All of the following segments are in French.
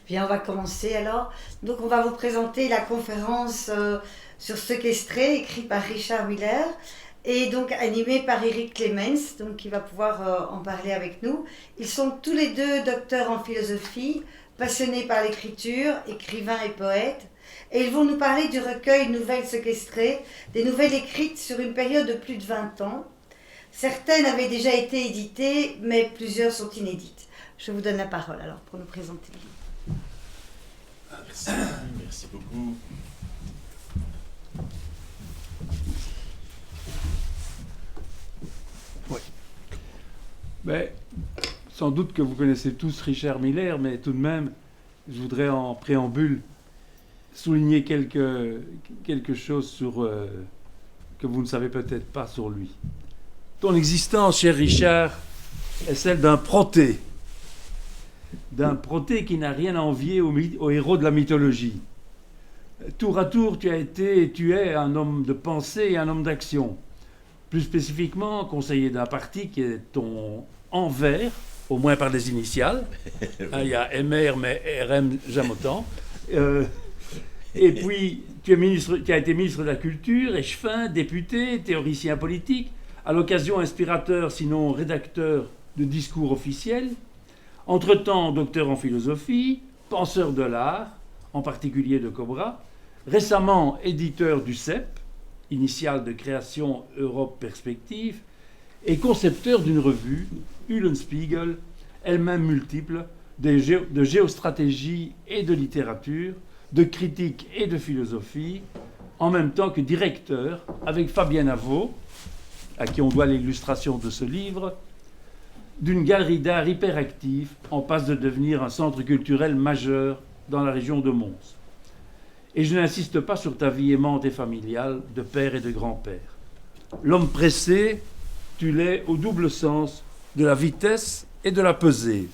Bien, on va commencer alors. Donc, on va vous présenter la conférence sur Séquestré, écrite par Richard Miller et donc animée par Eric Clemens, donc qui va pouvoir en parler avec nous. Ils sont tous les deux docteurs en philosophie, passionnés par l'écriture, écrivains et poètes. Et ils vont nous parler du recueil Nouvelles séquestrées, des nouvelles écrites sur une période de plus de 20 ans. Certaines avaient déjà été éditées, mais plusieurs sont inédites. Je vous donne la parole alors pour nous présenter le livre. Merci beaucoup. Oui. Mais, sans doute que vous connaissez tous Richard Miller, mais tout de même, je voudrais en préambule souligner quelque chose que vous ne savez peut-être pas sur lui. Ton existence, cher Richard, est celle d'un proté qui n'a rien à envier aux héros de la mythologie. Tour à tour, tu as été et tu es un homme de pensée et un homme d'action. Plus spécifiquement, conseiller d'un parti qui est ton envers, au moins par les initiales. Il y a MR, mais RM, jamais autant. Et puis, tu as été ministre de la Culture, échevin, député, théoricien politique, à l'occasion inspirateur, sinon rédacteur de discours officiels. Entre-temps, docteur en philosophie, penseur de l'art, en particulier de Cobra, récemment éditeur du CEP, initiale de création Europe Perspective, et concepteur d'une revue, Eulenspiegel, elle-même multiple, de géostratégie et de littérature, de critique et de philosophie, en même temps que directeur, avec Fabienne Avaux, à qui on doit l'illustration de ce livre, d'une galerie d'art hyperactive en passe de devenir un centre culturel majeur dans la région de Mons. Et je n'insiste pas sur ta vie aimante et familiale de père et de grand-père. L'homme pressé, tu l'es au double sens de la vitesse et de la pesée.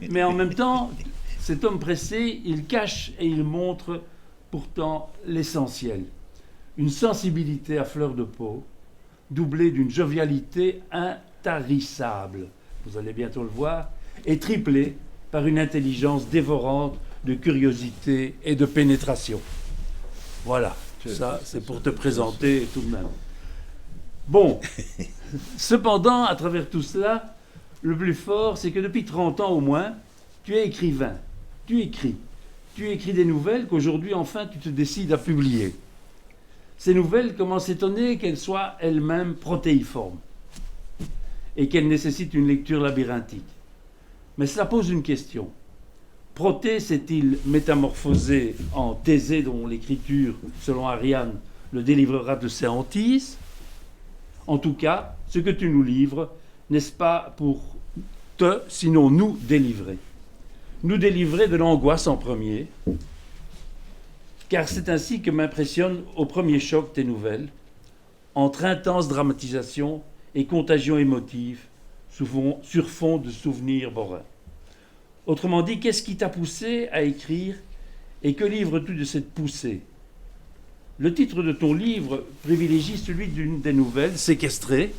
Mais en même temps, cet homme pressé, il cache et il montre pourtant l'essentiel. Une sensibilité à fleur de peau, doublée d'une jovialité intarissable, vous allez bientôt le voir, et triplée par une intelligence dévorante de curiosité et de pénétration. Voilà, ça c'est pour te présenter tout de même. Bon, cependant, à travers tout cela, le plus fort, c'est que depuis 30 ans au moins, tu es écrivain, tu écris des nouvelles qu'aujourd'hui enfin tu te décides à publier. Ces nouvelles commencent à s'étonner qu'elles soient elles-mêmes protéiformes et qu'elles nécessitent une lecture labyrinthique. Mais cela pose une question. Proté s'est-il métamorphosé en Thésée dont l'écriture, selon Ariane, le délivrera de ses hantises ? En tout cas, ce que tu nous livres, n'est-ce pas pour te, sinon nous délivrer ? Nous délivrer de l'angoisse en premier, car c'est ainsi que m'impressionnent au premier choc tes nouvelles, entre intense dramatisation et contagion émotive, sur fond de souvenirs borains. Autrement dit, qu'est-ce qui t'a poussé à écrire et que livres-tu de cette poussée ? Le titre de ton livre privilégie celui d'une des nouvelles, Séquestrées,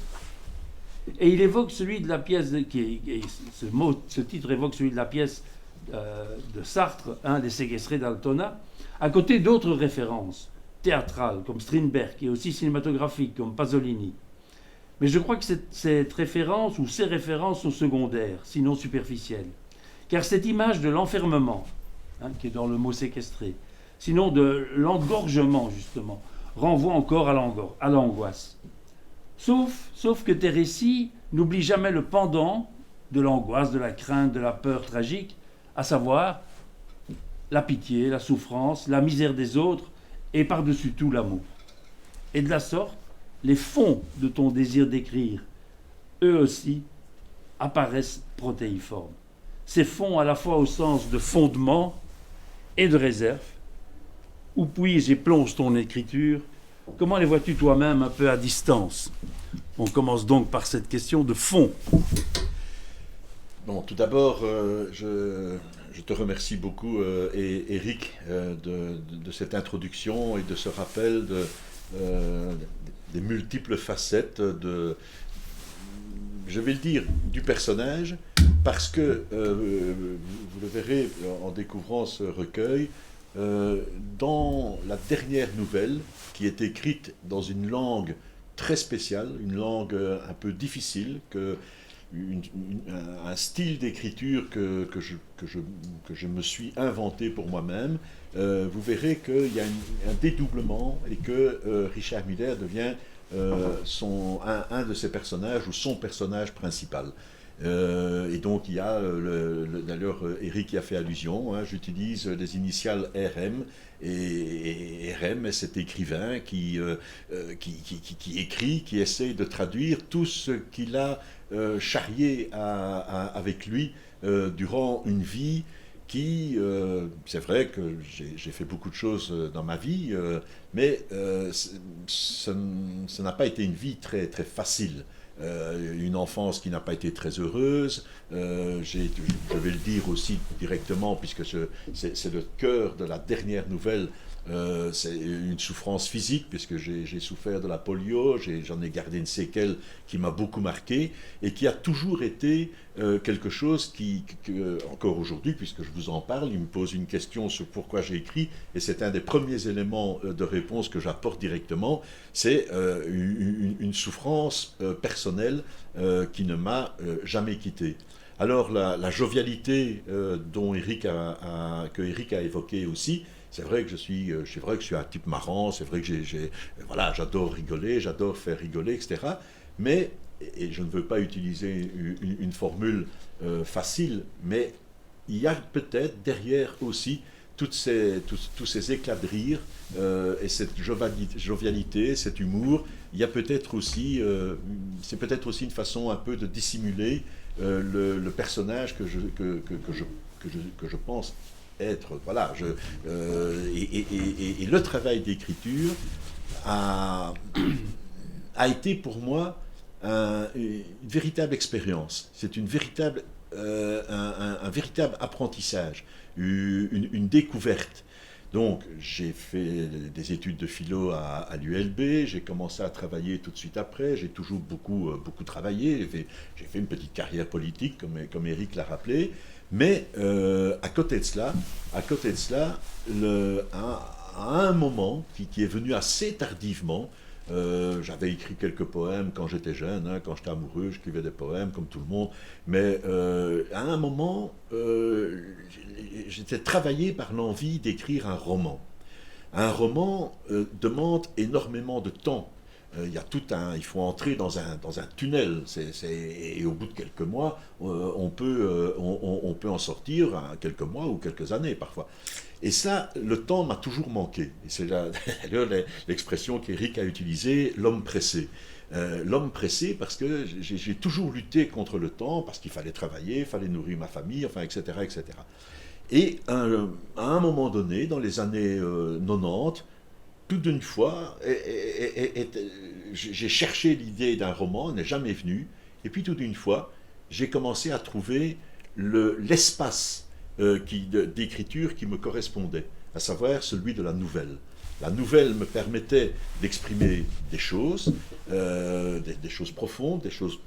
et il évoque celui de la pièce, ce titre évoque celui de la pièce de Sartre, des Séquestrés d'Altona, à côté d'autres références théâtrales comme Strindberg et aussi cinématographiques comme Pasolini. Mais je crois que cette référence ou ces références sont secondaires, sinon superficielles. Car cette image de l'enfermement, qui est dans le mot séquestré, sinon de l'engorgement justement, renvoie encore à l'angoisse. Sauf que tes récits n'oublient jamais le pendant de l'angoisse, de la crainte, de la peur tragique, à savoir la pitié, la souffrance, la misère des autres et par-dessus tout l'amour. Et de la sorte, les fonds de ton désir d'écrire, eux aussi, apparaissent protéiformes. Ces fonds à la fois au sens de fondement et de réserve. Où puise et plonge ton écriture ? Comment les vois-tu toi-même un peu à distance ? On commence donc par cette question de fond. Bon, tout d'abord, je te remercie beaucoup, Eric, de cette introduction et de ce rappel des multiples facettes je vais le dire, du personnage, parce que, vous le verrez en découvrant ce recueil, dans la dernière nouvelle, qui est écrite dans une langue très spéciale, une langue un peu difficile, un style d'écriture que je me suis inventé pour moi-même, vous verrez qu'il y a un dédoublement et que Richard Miller devient un de ses personnages ou son personnage principal. Et donc il y a, d'ailleurs Eric y a fait allusion, hein, j'utilise les initiales RM, et RM est cet écrivain qui écrit, qui essaye de traduire tout ce qu'il a charrié avec lui durant une vie qui, c'est vrai que j'ai fait beaucoup de choses dans ma vie, mais ça n'a pas été une vie très, très facile. Une enfance qui n'a pas été très heureuse, je vais le dire aussi directement puisque c'est le cœur de la dernière nouvelle, c'est une souffrance physique puisque j'ai souffert de la polio, j'en ai gardé une séquelle qui m'a beaucoup marqué et qui a toujours été quelque chose encore aujourd'hui, puisque je vous en parle, il me pose une question sur pourquoi j'ai écrit, et c'est un des premiers éléments de réponse que j'apporte directement, c'est une souffrance personnelle qui ne m'a jamais quitté. Alors la jovialité que Eric a évoqué aussi, c'est vrai que je suis un type marrant, c'est vrai que voilà, j'adore rigoler, j'adore faire rigoler, etc. Mais, et je ne veux pas utiliser une formule facile, mais il y a peut-être derrière aussi tous ces éclats de rire et cette jovialité, cet humour. Il y a peut-être aussi, c'est peut-être aussi une façon un peu de dissimuler le personnage que je pense être. Voilà, et le travail d'écriture a été pour moi une véritable expérience. C'est un véritable apprentissage, une découverte. Donc, j'ai fait des études de philo à l'ULB, j'ai commencé à travailler tout de suite après, j'ai toujours beaucoup travaillé, j'ai fait une petite carrière politique, comme Eric l'a rappelé, mais à côté de cela, à un moment qui est venu assez tardivement, j'avais écrit quelques poèmes quand j'étais jeune, hein, quand j'étais amoureux, j'écrivais des poèmes comme tout le monde, mais à un moment, j'étais travaillé par l'envie d'écrire un roman. Un roman demande énormément de temps. Il faut entrer dans un tunnel, et au bout de quelques mois, on peut en sortir, quelques mois ou quelques années parfois. Et ça, le temps m'a toujours manqué. Et c'est d'ailleurs l'expression qu'Éric a utilisée, l'homme pressé. L'homme pressé parce que j'ai toujours lutté contre le temps, parce qu'il fallait travailler, il fallait nourrir ma famille, enfin, etc., etc. Et à un moment donné, dans les années 90, tout d'une fois, j'ai cherché l'idée d'un roman, elle n'est jamais venue, et puis tout d'une fois, j'ai commencé à trouver l'espace d'écriture qui me correspondait, à savoir celui de la nouvelle. La nouvelle me permettait d'exprimer des choses profondes, des choses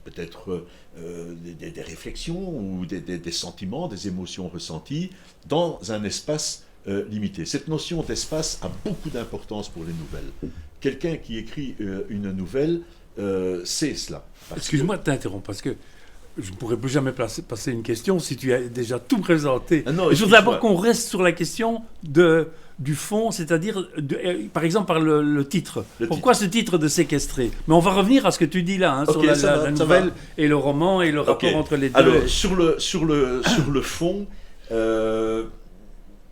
peut-être des réflexions ou des sentiments, des émotions ressenties dans un espace limité. Cette notion d'espace a beaucoup d'importance pour les nouvelles. Quelqu'un qui écrit une nouvelle sait cela. Excuse-moi de t'interrompre, parce que je ne pourrais plus jamais passer une question si tu as déjà tout présenté. Ah non, je voudrais d'abord qu'on reste sur la question du fond, c'est-à-dire, par exemple, par le titre. Pourquoi ce titre de séquestré? Mais on va revenir à ce que tu dis là, hein, sur la nouvelle et le roman et le rapport entre les deux. Alors, sur le fond,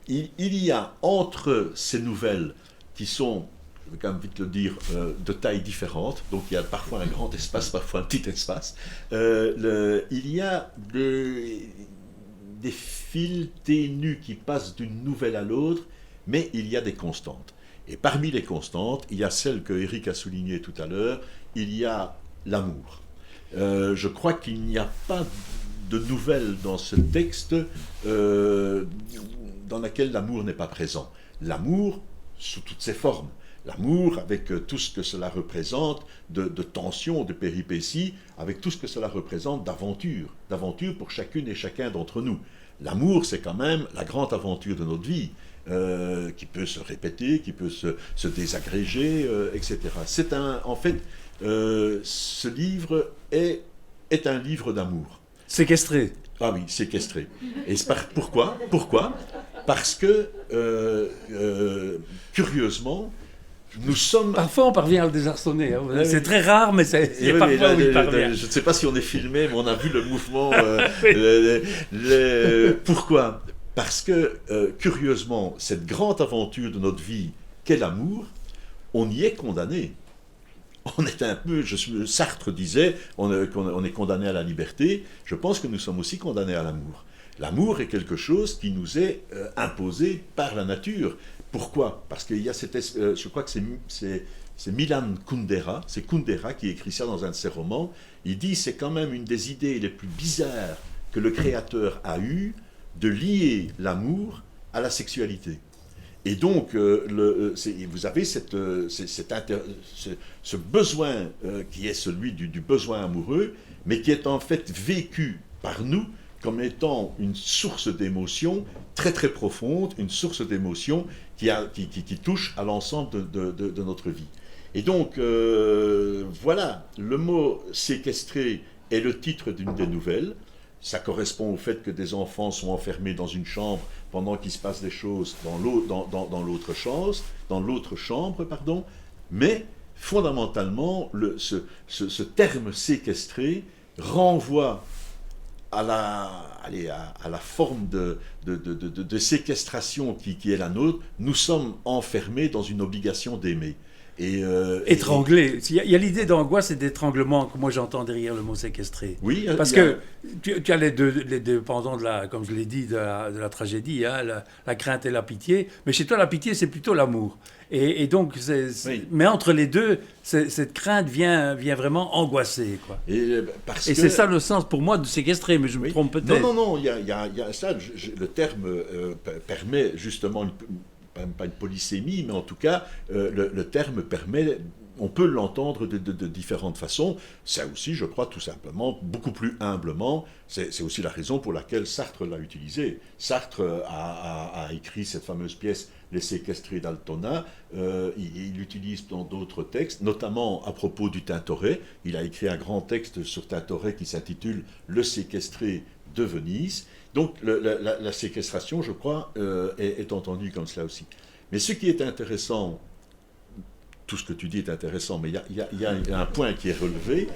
il y a entre ces nouvelles qui sont, je vais quand même vite le dire, de tailles différentes, donc il y a parfois un grand espace, parfois un petit espace, il y a des fils ténus qui passent d'une nouvelle à l'autre, mais il y a des constantes. Et parmi les constantes, il y a celle que Eric a soulignée tout à l'heure, il y a l'amour. Je crois qu'il n'y a pas de nouvelle dans ce texte dans laquelle l'amour n'est pas présent. L'amour sous toutes ses formes. L'amour, avec tout ce que cela représente de tension, de péripéties, avec tout ce que cela représente d'aventure pour chacune et chacun d'entre nous. L'amour, c'est quand même la grande aventure de notre vie, qui peut se répéter, qui peut se désagréger, etc. En fait, ce livre est un livre d'amour. Séquestré. Ah oui, séquestré. Et pourquoi ? Parce que, curieusement, nous sommes... Parfois, on parvient à le désarçonner. Hein. C'est très rare, mais il y a parfois où il parvient. Je ne sais pas si on est filmé, mais on a vu le mouvement. Pourquoi ? Parce que, curieusement, cette grande aventure de notre vie qu'est l'amour, on y est condamné. On est un peu, Sartre disait, on est condamné à la liberté. Je pense que nous sommes aussi condamnés à l'amour. L'amour est quelque chose qui nous est imposé par la nature. Pourquoi ? Parce qu'il y a je crois que c'est Milan Kundera, c'est Kundera qui écrit ça dans un de ses romans. Il dit c'est quand même une des idées les plus bizarres que le Créateur a eues de lier l'amour à la sexualité. Et donc, vous avez ce besoin qui est celui du besoin amoureux, mais qui est en fait vécu par nous comme étant une source d'émotion très très profonde, une source d'émotion qui touche à l'ensemble de notre vie. Et donc, voilà, le mot « séquestré » est le titre d'une des nouvelles. Ça correspond au fait que des enfants sont enfermés dans une chambre pendant qu'il se passe des choses dans l'autre chambre, mais fondamentalement, ce terme séquestré renvoie à la forme de séquestration qui est la nôtre. Nous sommes enfermés dans une obligation d'aimer. Étranglé. Il y a l'idée d'angoisse et d'étranglement que moi j'entends derrière le mot séquestré. Oui. Parce que tu as les deux pendants comme je l'ai dit, de la tragédie, hein, la crainte et la pitié. Mais chez toi, la pitié, c'est plutôt l'amour. Et donc, oui. Mais entre les deux, cette crainte vient vraiment angoisser, quoi. Et c'est ça le sens pour moi de séquestrer, mais je me trompe peut-être. Non, il y a ça. Le terme permet justement pas une polysémie, mais en tout cas, le terme permet, on peut l'entendre de différentes façons. C'est aussi, je crois, tout simplement, beaucoup plus humblement, c'est aussi la raison pour laquelle Sartre l'a utilisé. Sartre a écrit cette fameuse pièce « Les séquestrés d'Altona ». Il l'utilise dans d'autres textes, notamment à propos du Tintoret. Il a écrit un grand texte sur Tintoret qui s'intitule « Le séquestré de Venise ». Donc la séquestration, je crois, est entendue comme cela aussi. Mais ce qui est intéressant, tout ce que tu dis est intéressant, mais il y a un point qui est relevé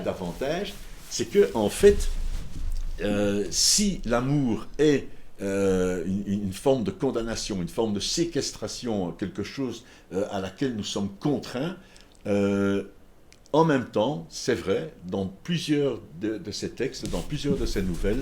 davantage, c'est que en fait, si l'amour est une forme de condamnation, une forme de séquestration, quelque chose à laquelle nous sommes contraints, en même temps, c'est vrai, dans plusieurs de ces textes, dans plusieurs de ces nouvelles,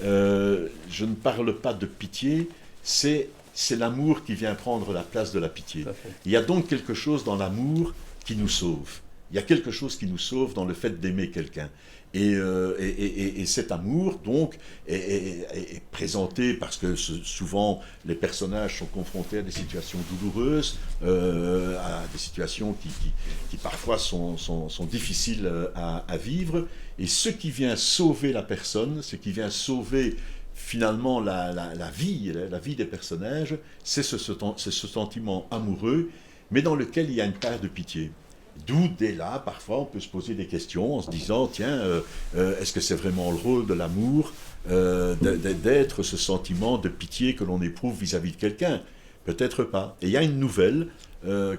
je ne parle pas de pitié, c'est l'amour qui vient prendre la place de la pitié. Il y a donc quelque chose dans l'amour qui nous sauve. Il y a quelque chose qui nous sauve dans le fait d'aimer quelqu'un. Et cet amour, donc, est présenté parce que souvent les personnages sont confrontés à des situations douloureuses, à des situations qui parfois sont difficiles à vivre. Et ce qui vient sauver la personne, ce qui vient sauver finalement la vie des personnages, c'est ce sentiment amoureux, mais dans lequel il y a une part de pitié. D'où, dès là, parfois, on peut se poser des questions en se disant, tiens, est-ce que c'est vraiment le rôle de l'amour d'être ce sentiment de pitié que l'on éprouve vis-à-vis de quelqu'un ? Peut-être pas. Et il y a une nouvelle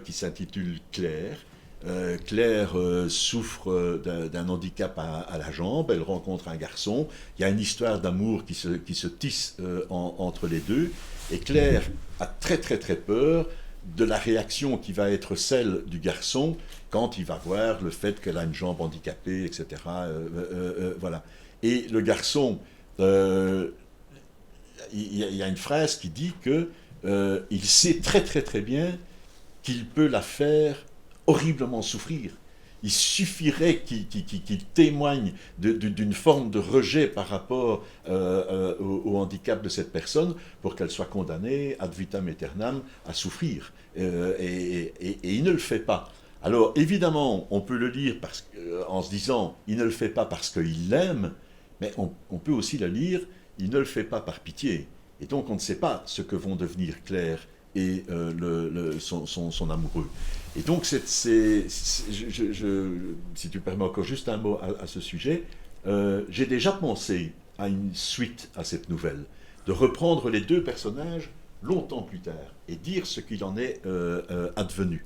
qui s'intitule Claire. Claire souffre d'un handicap à la jambe, elle rencontre un garçon, il y a une histoire d'amour qui se tisse entre les deux, et Claire a très très très peur de la réaction qui va être celle du garçon quand il va voir le fait qu'elle a une jambe handicapée, etc. Voilà. Et le garçon, il y a une phrase qui dit que il sait très très très bien qu'il peut la faire horriblement souffrir. il suffirait qu'il témoigne d'une forme de rejet par rapport au handicap de cette personne pour qu'elle soit condamnée ad vitam aeternam à souffrir. Et il ne le fait pas. Alors évidemment, on peut le lire en se disant « il ne le fait pas parce qu'il l'aime », mais on peut aussi le lire « il ne le fait pas par pitié ». Et donc on ne sait pas ce que vont devenir Claire et son amoureux. Et donc, si tu permets encore juste un mot à ce sujet, j'ai déjà pensé à une suite à cette nouvelle, de reprendre les deux personnages longtemps plus tard et dire ce qu'il en est advenu.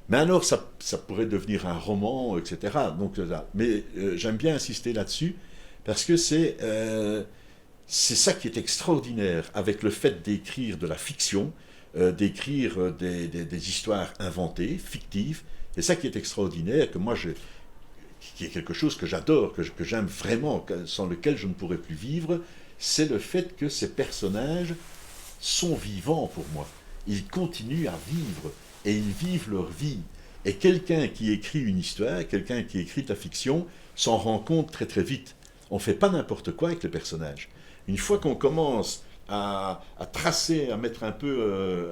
Mais alors, ça pourrait devenir un roman, etc. Donc, mais j'aime bien insister là-dessus, parce que c'est ça qui est extraordinaire avec le fait d'écrire de la fiction, d'écrire des histoires inventées, fictives. C'est ça qui est extraordinaire, qui est quelque chose que j'adore, que j'aime vraiment, sans lequel je ne pourrais plus vivre, c'est le fait que ces personnages sont vivants pour moi. Ils continuent à vivre, et ils vivent leur vie. Et quelqu'un qui écrit une histoire, quelqu'un qui écrit de la fiction, s'en rend compte très très vite. On ne fait pas n'importe quoi avec les personnages. Une fois qu'on commence à tracer, à mettre un peu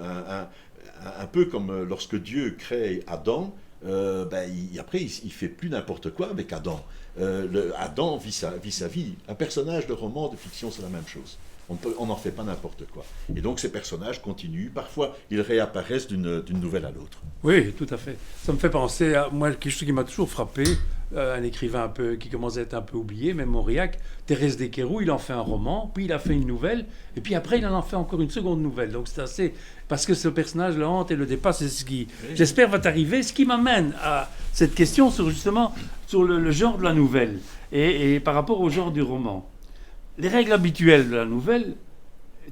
comme lorsque Dieu crée Adam, après il ne fait plus n'importe quoi avec Adam. Adam vit sa vie. Un personnage de roman, de fiction, c'est la même chose. On n'en fait pas n'importe quoi. Et donc ces personnages continuent. Parfois, ils réapparaissent d'une nouvelle à l'autre. Oui, tout à fait. Ça me fait penser à moi, quelque chose qui m'a toujours frappé, un écrivain qui commence à être un peu oublié, même Mauriac, Thérèse Desqueyroux, il en fait un roman, puis il a fait une nouvelle, et puis après il en fait encore une seconde nouvelle. Donc c'est assez... Parce que ce personnage le hante et le dépasse, c'est ce qui, j'espère, va t'arriver. Ce qui m'amène à cette question sur le genre de la nouvelle, et par rapport au genre du roman. Les règles habituelles de la nouvelle,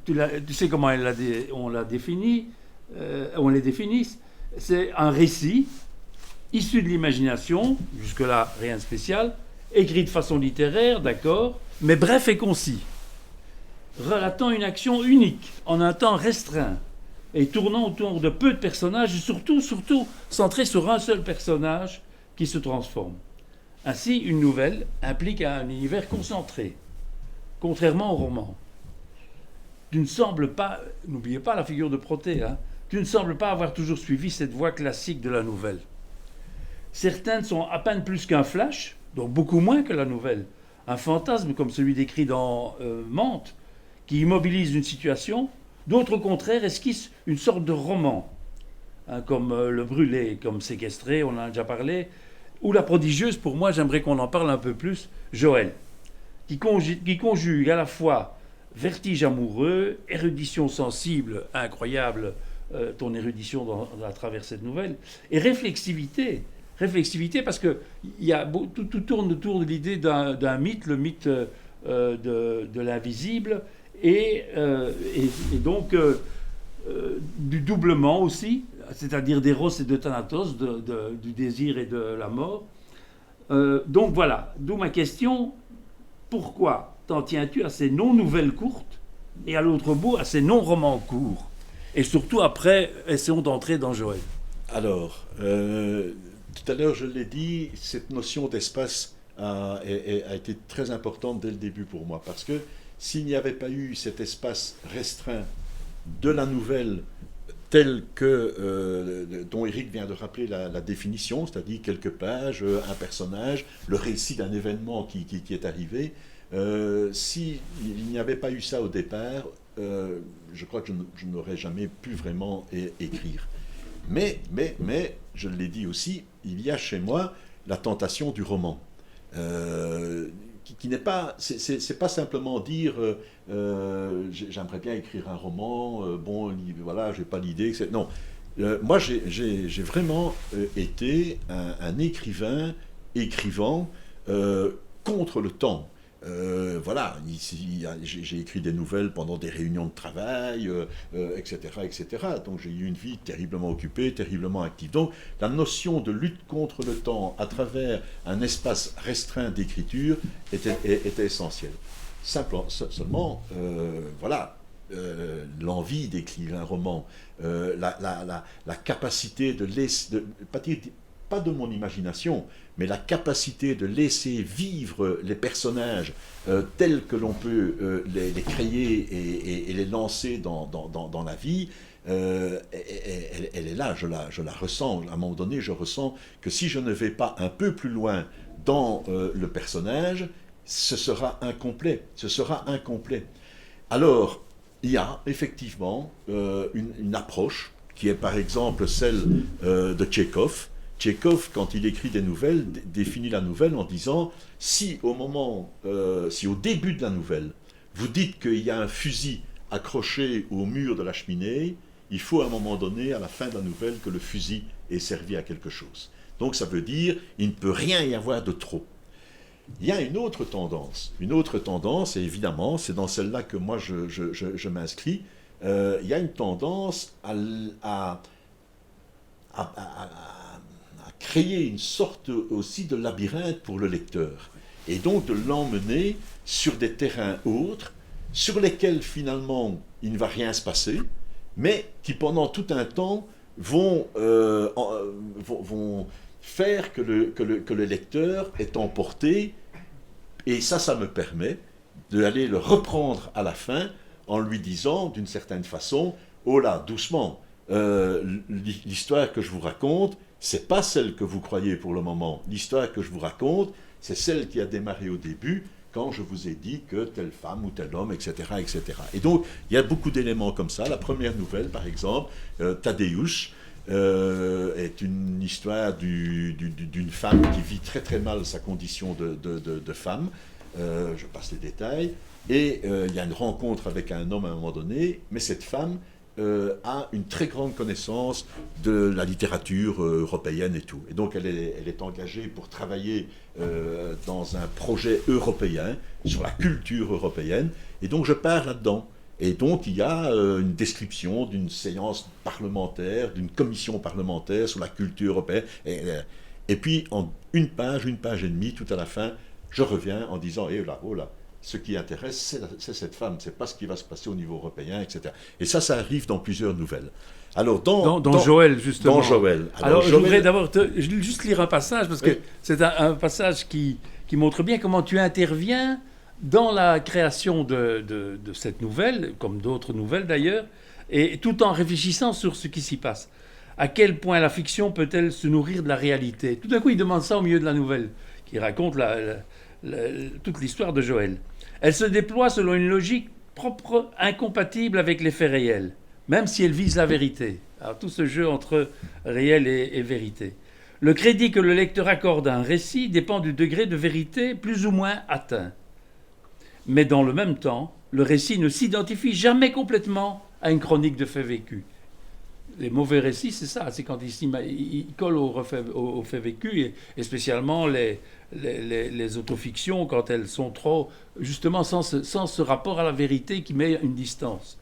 tu sais comment on les définit, c'est un récit issu de l'imagination, jusque-là rien de spécial, écrit de façon littéraire, d'accord, mais bref et concis, relatant une action unique, en un temps restreint, et tournant autour de peu de personnages, et surtout centré sur un seul personnage qui se transforme. Ainsi, une nouvelle implique un univers concentré. Contrairement au roman, tu ne sembles pas, n'oubliez pas la figure de Protet, tu ne sembles pas avoir toujours suivi cette voie classique de la nouvelle. Certaines sont à peine plus qu'un flash, donc beaucoup moins que la nouvelle. Un fantasme comme celui décrit dans Mantes, qui immobilise une situation. D'autres, au contraire, esquissent une sorte de roman, comme Le Brûlé, comme Séquestré, on en a déjà parlé, ou La Prodigieuse, pour moi, j'aimerais qu'on en parle un peu plus, Joël. Qui conjugue à la fois vertige amoureux, érudition sensible, incroyable, ton érudition à travers cette nouvelle, et réflexivité parce que tout tourne autour de l'idée d'un mythe, le mythe de l'invisible, et donc du doublement aussi, c'est-à-dire d'Eros et de Thanatos, du désir et de la mort. Donc voilà, d'où ma question. Pourquoi t'en tiens-tu à ces non-nouvelles courtes et à l'autre bout à ces non-romans courts? Et surtout après, essayons d'entrer dans Joël. Alors, tout à l'heure je l'ai dit, cette notion d'espace a été très importante dès le début pour moi, parce que s'il n'y avait pas eu cet espace restreint de la nouvelle telle dont Éric vient de rappeler la définition, c'est-à-dire quelques pages, un personnage, le récit d'un événement qui est arrivé. S'il n'y avait pas eu ça au départ, je crois que je n'aurais jamais pu vraiment écrire. Mais, je l'ai dit aussi, il y a chez moi la tentation du roman. Qui n'est pas, c'est pas simplement dire j'aimerais bien écrire un roman, voilà, j'ai pas l'idée. Non, moi j'ai vraiment été un écrivant contre le temps. Voilà, j'ai écrit des nouvelles pendant des réunions de travail, etc., etc. Donc j'ai eu une vie terriblement occupée, terriblement active. Donc la notion de lutte contre le temps à travers un espace restreint d'écriture était essentielle. Seulement, voilà, l'envie d'écrire un roman, la capacité pas dire pas de mon imagination, mais la capacité de laisser vivre les personnages tels que l'on peut les créer et les lancer dans la vie, elle est là, je la ressens. À un moment donné, je ressens que si je ne vais pas un peu plus loin dans le personnage, ce sera incomplet. Alors, il y a effectivement une approche qui est par exemple celle de Tchekhov. Tchekhov, quand il écrit des nouvelles, définit la nouvelle en disant si au début de la nouvelle, vous dites qu'il y a un fusil accroché au mur de la cheminée, il faut à un moment donné, à la fin de la nouvelle, que le fusil ait servi à quelque chose. Donc ça veut dire il ne peut rien y avoir de trop. Il y a une autre tendance, et évidemment, c'est dans celle-là que moi je m'inscris. Il y a une tendance à créer une sorte aussi de labyrinthe pour le lecteur, et donc de l'emmener sur des terrains autres, sur lesquels finalement il ne va rien se passer, mais qui pendant tout un temps vont faire que le lecteur est emporté, et ça me permet d'aller le reprendre à la fin en lui disant d'une certaine façon, oh là, doucement, l'histoire que je vous raconte, c'est pas celle que vous croyez pour le moment. L'histoire que je vous raconte, c'est celle qui a démarré au début, quand je vous ai dit que telle femme ou tel homme, etc., etc. Et donc, il y a beaucoup d'éléments comme ça. La première nouvelle, par exemple, Tadeusz, est une histoire d'une femme qui vit très très mal sa condition de femme. Je passe les détails. Et il y a une rencontre avec un homme à un moment donné, mais cette femme a une très grande connaissance de la littérature européenne et tout. Et donc elle est engagée pour travailler dans un projet européen, sur la culture européenne. Et donc je pars là-dedans. Et donc il y a une description d'une séance parlementaire, d'une commission parlementaire sur la culture européenne. Et puis en une page et demie, tout à la fin, je reviens en disant, oh là, ce qui intéresse, c'est cette femme, c'est pas ce qui va se passer au niveau européen, etc. Et ça arrive dans plusieurs nouvelles. Alors dans Joël, justement. Dans Joël. Alors je voudrais d'abord juste lire un passage, parce que c'est un passage qui montre bien comment tu interviens dans la création de cette nouvelle, comme d'autres nouvelles d'ailleurs, et tout en réfléchissant sur ce qui s'y passe. À quel point la fiction peut-elle se nourrir de la réalité? Tout d'un coup, il demande ça au milieu de la nouvelle, qui raconte toute l'histoire de Joël. Elle se déploie selon une logique propre, incompatible avec les faits réels, même si elle vise la vérité. Alors tout ce jeu entre réel et vérité. Le crédit que le lecteur accorde à un récit dépend du degré de vérité plus ou moins atteint. Mais dans le même temps, le récit ne s'identifie jamais complètement à une chronique de faits vécus. Les mauvais récits, c'est ça, c'est quand ils collent aux faits vécus, et spécialement les autofictions, quand elles sont trop, justement, sans ce rapport à la vérité qui met une distance.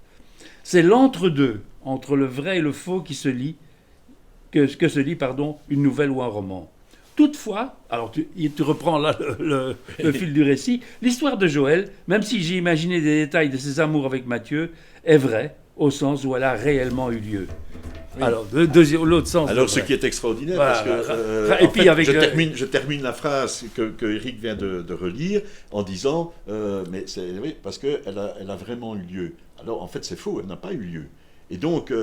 C'est l'entre-deux, entre le vrai et le faux, que se lit une nouvelle ou un roman. Toutefois, alors tu reprends là le fil du récit, l'histoire de Joël, même si j'ai imaginé des détails de ses amours avec Mathieu, est vraie, au sens où elle a réellement eu lieu. Oui. Alors, l'autre sens. Alors, ce qui est extraordinaire, voilà, parce que et puis fait, avec je termine la phrase que Eric vient de relire en disant, oui, parce qu'elle a vraiment eu lieu. Alors, en fait, c'est faux, elle n'a pas eu lieu. Et donc,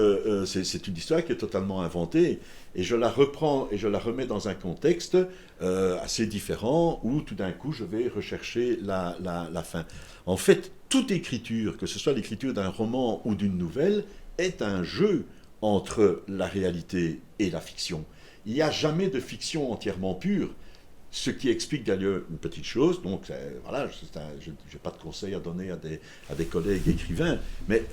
c'est une histoire qui est totalement inventée, et je la reprends et je la remets dans un contexte assez différent, où tout d'un coup, je vais rechercher la fin. En fait, toute écriture, que ce soit l'écriture d'un roman ou d'une nouvelle, est un jeu entre la réalité et la fiction. Il n'y a jamais de fiction entièrement pure, ce qui explique d'ailleurs une petite chose. Donc voilà, je n'ai pas de conseils à donner à des collègues écrivains, mais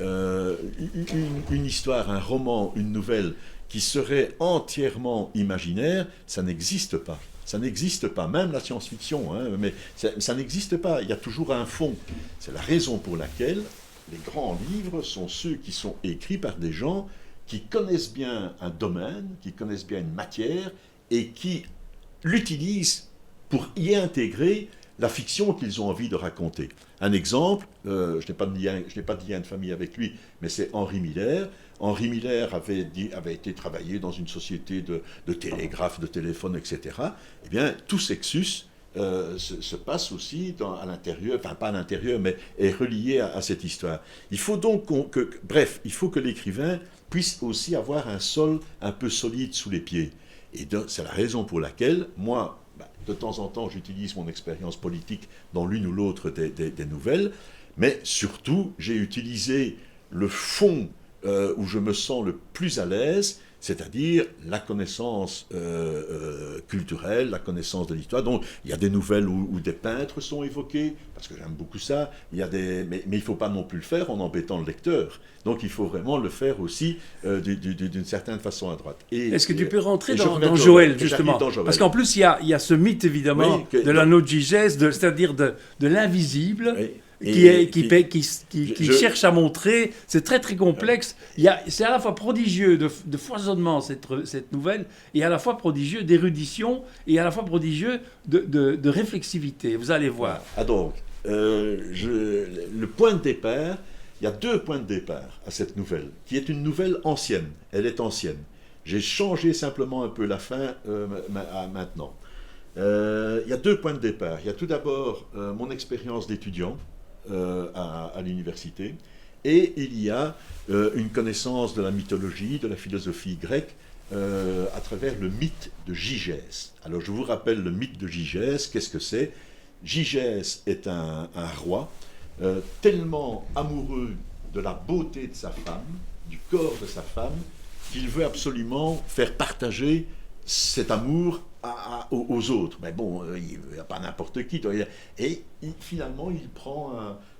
une histoire, un roman, une nouvelle qui serait entièrement imaginaire, ça n'existe pas. Ça n'existe pas, même la science-fiction, hein, mais ça n'existe pas. Il y a toujours un fond. C'est la raison pour laquelle les grands livres sont ceux qui sont écrits par des gens qui connaissent bien un domaine, qui connaissent bien une matière, et qui l'utilisent pour y intégrer la fiction qu'ils ont envie de raconter. Un exemple, je n'ai pas de lien de famille avec lui, mais c'est Henri Miller. Henri Miller avait été travaillé dans une société de télégraphe, de téléphone, etc., eh bien, tout Sexus se passe aussi à l'intérieur, enfin pas à l'intérieur, mais est relié à cette histoire. Il faut donc il faut que l'écrivain puisse aussi avoir un sol un peu solide sous les pieds. Et c'est la raison pour laquelle, moi, de temps en temps, j'utilise mon expérience politique dans l'une ou l'autre des nouvelles, mais surtout, j'ai utilisé le fond où je me sens le plus à l'aise, c'est-à-dire la connaissance culturelle, la connaissance de l'histoire. Donc, il y a des nouvelles où des peintres sont évoqués, parce que j'aime beaucoup ça. Mais il ne faut pas non plus le faire en embêtant le lecteur. Donc, il faut vraiment le faire aussi d'une certaine façon à droite. Est-ce que tu peux rentrer dans Joël, justement Parce qu'en plus, il y a ce mythe, évidemment, de la nogigès, c'est-à-dire de l'invisible. Oui. Qui cherche à montrer, c'est très très complexe. C'est à la fois prodigieux de foisonnement cette nouvelle, et à la fois prodigieux d'érudition, et à la fois prodigieux de réflexivité. Vous allez voir. Ah donc, le point de départ, il y a 2 points de départ à cette nouvelle, qui est une nouvelle ancienne. Elle est ancienne. J'ai changé simplement un peu la fin maintenant. Il y a 2 points de départ. Il y a tout d'abord mon expérience d'étudiant à l'université, et il y a une connaissance de la mythologie, de la philosophie grecque à travers le mythe de Gygès. Alors je vous rappelle le mythe de Gygès. Qu'est-ce que c'est? Gygès est un roi tellement amoureux de la beauté de sa femme, du corps de sa femme, qu'il veut absolument faire partager cet amour aux autres. Mais bon, il n'y a pas n'importe qui. Et finalement, il prend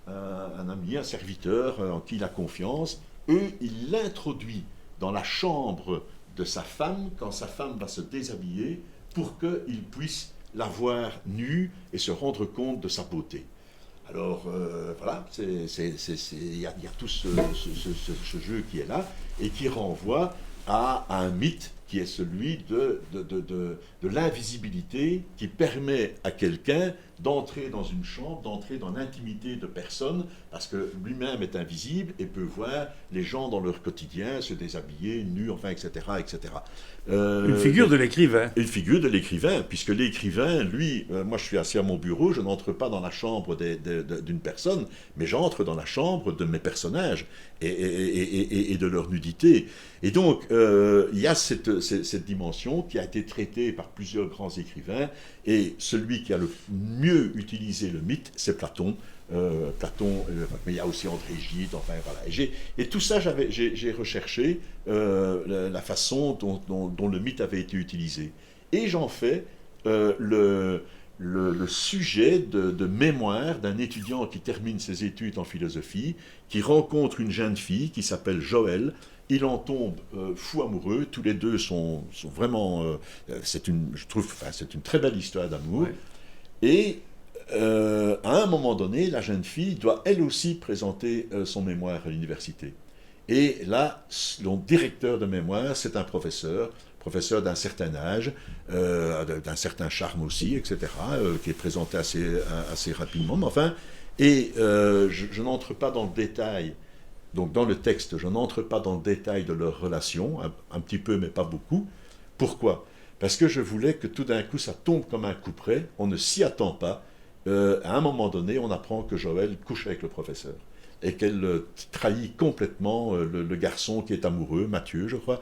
un ami, un serviteur en qui il a confiance, et il l'introduit dans la chambre de sa femme, quand sa femme va se déshabiller, pour qu'il puisse la voir nue et se rendre compte de sa beauté. Alors, voilà, il y a tout ce jeu qui est là, et qui renvoie à un mythe qui est celui de l'invisibilité, qui permet à quelqu'un d'entrer dans une chambre, d'entrer dans l'intimité de personne, parce que lui-même est invisible et peut voir les gens dans leur quotidien se déshabiller, nus, enfin, etc. etc. Une figure de l'écrivain. Une figure de l'écrivain, puisque l'écrivain, lui, moi je suis assis à mon bureau, je n'entre pas dans la chambre d'une personne, mais j'entre dans la chambre de mes personnages et de leur nudité. Et donc, il y a cette dimension qui a été traitée par plusieurs grands écrivains, et celui qui a le mieux utilisé le mythe, c'est Platon. Mais il y a aussi André Gide, enfin voilà. Et tout ça, j'ai recherché la façon dont le mythe avait été utilisé. Et j'en fais le sujet de mémoire d'un étudiant qui termine ses études en philosophie, qui rencontre une jeune fille qui s'appelle Joël. Il en tombe fou amoureux. Tous les deux sont vraiment... je trouve c'est une très belle histoire d'amour. Ouais. Et à un moment donné, la jeune fille doit elle aussi présenter son mémoire à l'université. Et là, le directeur de mémoire, c'est un professeur d'un certain âge, d'un certain charme aussi, etc., qui est présenté assez rapidement. Mais enfin, et je n'entre pas dans le détail. Donc dans le texte, je n'entre pas dans le détail de leur relation, un petit peu mais pas beaucoup. Pourquoi? Parce que je voulais que tout d'un coup ça tombe comme un coup près, on ne s'y attend pas. À un moment donné, on apprend que Joël couche avec le professeur et qu'elle trahit complètement le garçon qui est amoureux, Mathieu, je crois,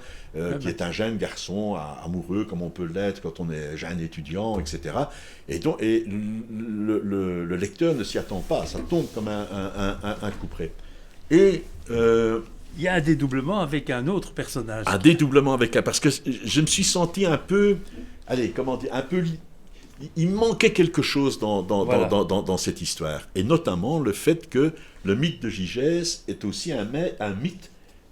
qui est un jeune garçon amoureux comme on peut l'être quand on est jeune étudiant, etc. Et le lecteur ne s'y attend pas, ça tombe comme un coup près. Et il y a un dédoublement avec un autre personnage. Un dédoublement parce que je me suis senti un peu, il manquait quelque chose dans cette histoire, et notamment le fait que le mythe de Gygès est aussi un mythe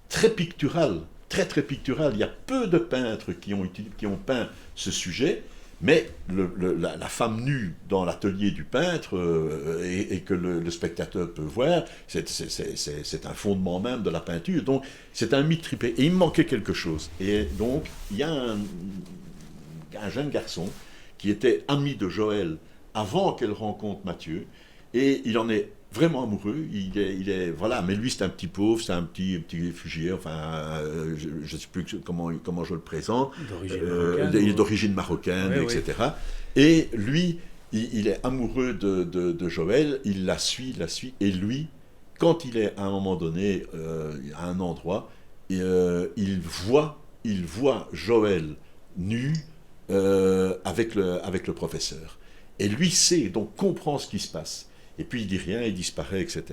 très pictural, très très pictural. Il y a peu de peintres qui ont peint ce sujet. Mais la femme nue dans l'atelier du peintre et que le spectateur peut voir, c'est un fondement même de la peinture. Donc c'est un mythe triplé. Et il me manquait quelque chose. Et donc il y a un jeune garçon qui était ami de Joël avant qu'elle rencontre Mathieu. Et il en est vraiment amoureux. Voilà, mais lui c'est un petit pauvre, c'est un petit réfugié. Enfin, je ne sais plus comment je le présente. D'origine marocaine. Il est d'origine marocaine, Oui, etc. Oui. Et lui, il est amoureux de Joël. Il la suit, et lui, quand il est à un moment donné à un endroit, il voit Joël nu avec le professeur. Et lui sait, donc comprend ce qui se passe. Et puis il dit rien, il disparaît, etc.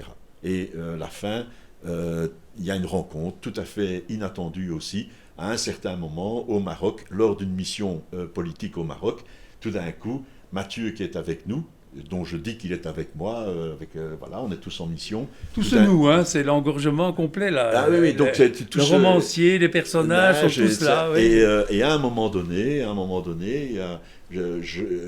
Et la fin, il y a une rencontre tout à fait inattendue aussi, à un certain moment au Maroc, lors d'une mission politique au Maroc. Tout d'un coup, Mathieu qui est avec nous, dont je dis qu'il est avec moi, voilà, on est tous en mission. Tous nous, hein, c'est l'engorgement complet là. Ah oui, donc c'est tout le romancier, les personnages sont tous là. Oui. Et à un moment donné,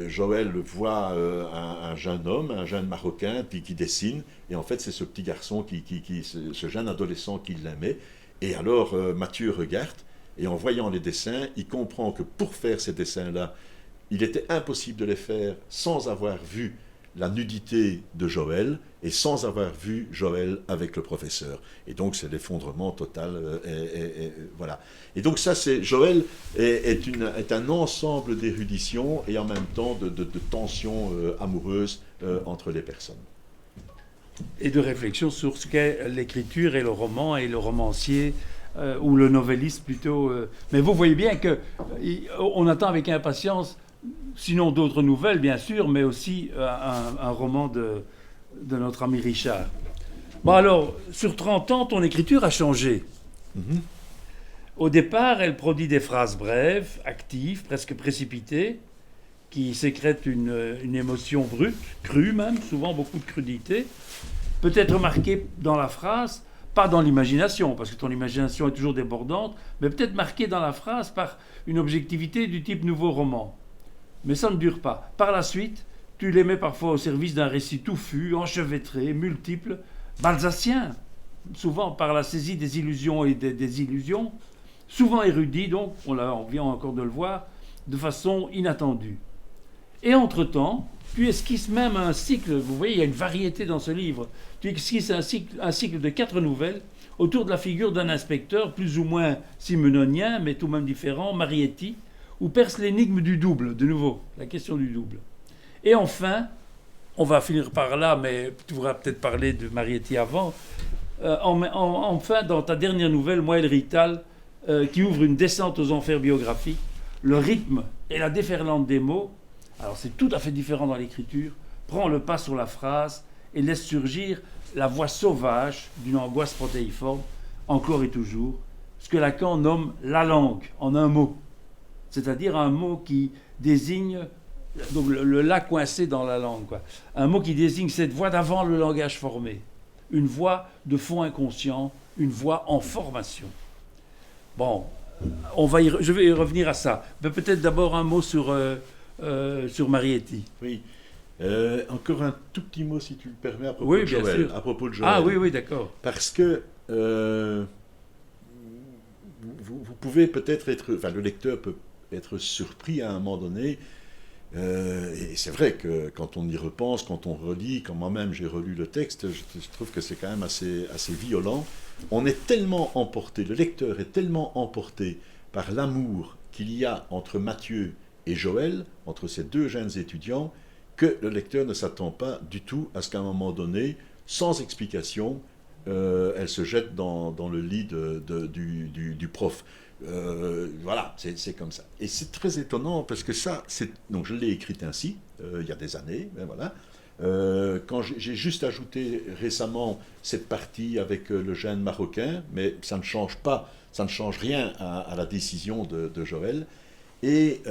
Joël voit un jeune homme, un jeune Marocain, puis qui dessine, et en fait c'est ce petit garçon, ce jeune adolescent qui l'aimait. Et alors Mathieu regarde, et en voyant les dessins, il comprend que pour faire ces dessins-là, il était impossible de les faire sans avoir vu la nudité de Joël et sans avoir vu Joël avec le professeur. Et donc c'est l'effondrement total. Voilà. Et donc ça, Joël est un ensemble d'érudition et en même temps de tensions amoureuses entre les personnes. Et de réflexion sur ce qu'est l'écriture et le roman et le romancier. Ou le novelliste plutôt. Mais vous voyez bien qu'on attend avec impatience, sinon d'autres nouvelles bien sûr, mais aussi un roman de notre ami Richard. Bon alors, sur 30 ans, ton écriture a changé. Mm-hmm. Au départ, elle produit des phrases brèves, actives, presque précipitées, qui sécrètent une émotion brute, crue même, souvent beaucoup de crudité, peut-être marquée dans la phrase, pas dans l'imagination, parce que ton imagination est toujours débordante, mais peut-être marquée dans la phrase par une objectivité du type nouveau roman. Mais ça ne dure pas. Par la suite, tu les mets parfois au service d'un récit touffu, enchevêtré, multiple, balsacien, souvent par la saisie des illusions et des désillusions, souvent érudit, donc, on vient encore de le voir, de façon inattendue. Et entre-temps, tu esquisses même un cycle, vous voyez, il y a une variété dans ce livre, tu esquisses un cycle de 4 nouvelles autour de la figure d'un inspecteur plus ou moins simenonien, mais tout de même différent, Marietti, où perce l'énigme du double, de nouveau, la question du double. Et enfin, on va finir par là, mais tu voudras peut-être parler de Marietti avant, enfin, dans ta dernière nouvelle, Moël Rital, qui ouvre une descente aux enfers biographiques, le rythme et la déferlante des mots, alors c'est tout à fait différent dans l'écriture, prend le pas sur la phrase et laisse surgir la voix sauvage d'une angoisse protéiforme, encore et toujours, ce que Lacan nomme la langue, en un mot. C'est-à-dire un mot qui désigne, donc le la coincé dans la langue, quoi. Un mot qui désigne cette voix d'avant le langage formé, une voix de fond inconscient, une voix en formation. Bon, je vais y revenir à ça, mais peut-être d'abord un mot sur Marietti. Oui. Encore un tout petit mot, si tu le permets, à propos de Joël. À propos de Joël. Ah oui, d'accord. Parce que vous pouvez peut-être le lecteur peut être surpris à un moment donné. Et c'est vrai que quand on y repense, quand on relit, quand moi-même j'ai relu le texte, je trouve que c'est quand même assez violent. On est tellement emporté, le lecteur est tellement emporté par l'amour qu'il y a entre Mathieu et Joël, entre ces deux jeunes étudiants, que le lecteur ne s'attend pas du tout à ce qu'à un moment donné, sans explication, elle se jette dans le lit du prof. Voilà, c'est comme ça. Et c'est très étonnant parce que donc je l'ai écrit ainsi, il y a des années, ben voilà. Quand j'ai juste ajouté récemment cette partie avec le jeune Marocain, mais ça ne change rien à la décision de Joël. Et